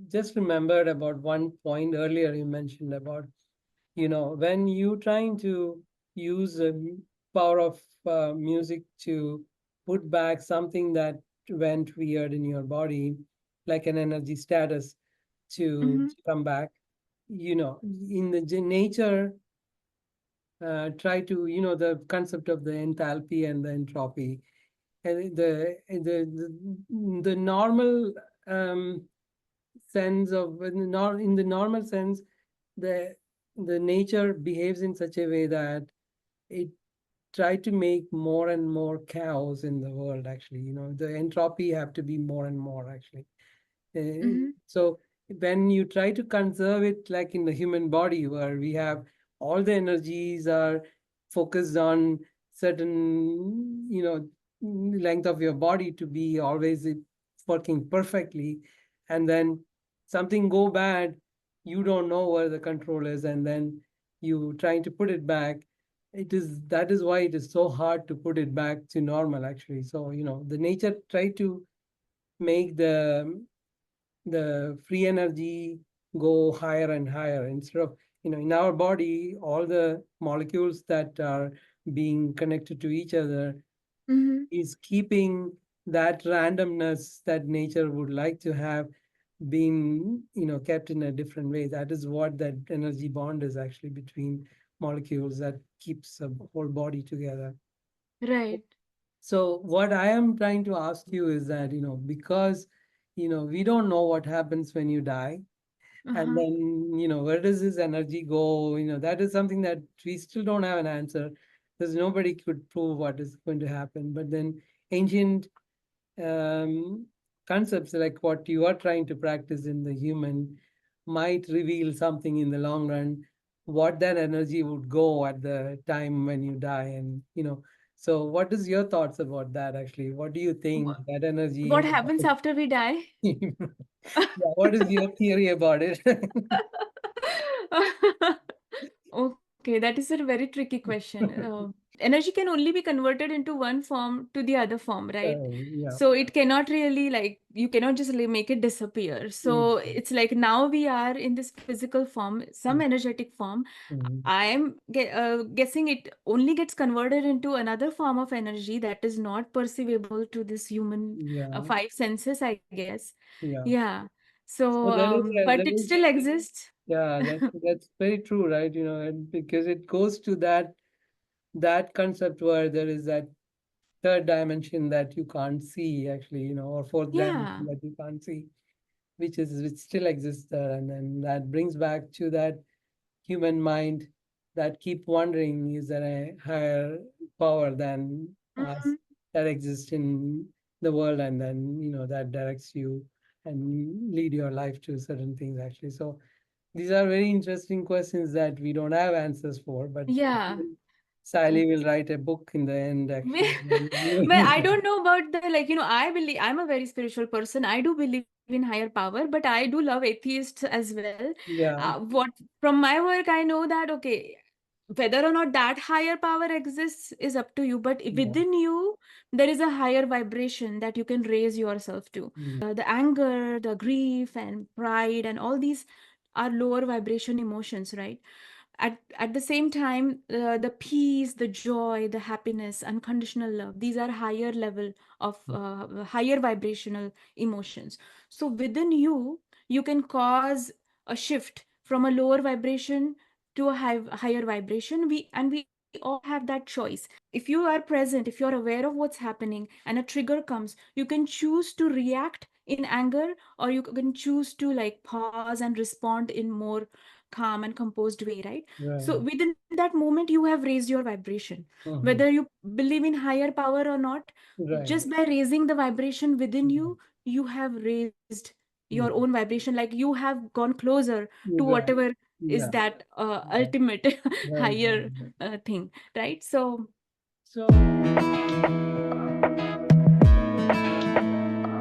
Just remembered about one point earlier you mentioned about, when you trying to use the power of music to put back something that went weird in your body, like an energy status to come back, in the nature, try to, the concept of the enthalpy and the entropy. And the normal sense of, in the normal sense, the the nature behaves in such a way that it try to make more and more chaos in the world. Actually, the entropy have to be more and more, actually. So when you try to conserve it, like in the human body, where we have all the energies are focused on certain, length of your body to be always working perfectly, and then something go bad, you don't know where the control is, and then you trying to put it back. That is why it is so hard to put it back to normal, actually. So, the nature try to make the free energy go higher and higher, instead of, in our body, all the molecules that are being connected to each other is keeping that randomness that nature would like to have been, kept in a different way. That is what that energy bond is, actually, between molecules, that keeps the whole body together. Right. So what I am trying to ask you is that, because, we don't know what happens when you die, and Uh-huh. then, where does this energy go? That is something that we still don't have an answer, because nobody could prove what is going to happen. But then ancient um, concepts like what you are trying to practice in the human might reveal something in the long run, what that energy would go at the time when you die. And, so what is your thoughts about that, actually? What do you think Wha- that energy? What happens after we die? Yeah, what is your theory about it? Okay, that is a very tricky question. Energy can only be converted into one form to the other form, right? Yeah. So it cannot really, like, you cannot just make it disappear. Mm, So it's like now we are in this physical form, some mm, energetic form. mm. I am guessing it only gets converted into another form of energy that is not perceivable to this human Yeah, five senses, I guess. yeah. Yeah. So, So but there it is, still exists. yeah, that's very true, right? And because it goes to that concept where there is that third dimension that you can't see, actually, or fourth Yeah. dimension that you can't see, which still exists there. And then that brings back to that human mind that keep wondering, is there a higher power than us Mhm. that exists in the world, and then, that directs you and lead your life to certain things, actually. So these are very interesting questions that we don't have answers for, but Yeah. Sally will write a book in the end, actually. But I don't know about the, like, I believe, I'm a very spiritual person. I do believe in higher power, but I do love atheists as well. Yeah, What from my work, I know that, okay, whether or not that higher power exists is up to you, but yeah, within you, there is a higher vibration that you can raise yourself to. mm, The anger, the grief, and pride, and all these are lower vibration emotions, right? At the same time, the peace, the joy, the happiness, unconditional love, these are higher level of higher vibrational emotions. So within you, you can cause a shift from a lower vibration to a higher vibration. We all have that choice. If you are present, if you're aware of what's happening and a trigger comes, you can choose to react in anger, or you can choose to like pause and respond in more calm and composed way, right? So right, within that moment, you have raised your vibration. Whether mhm, you believe in higher power or not, right, just by raising the vibration within you, you have raised your own vibration, like you have gone closer to Right. whatever is Yeah. that Right. ultimate Right. higher Right. thing, right? So So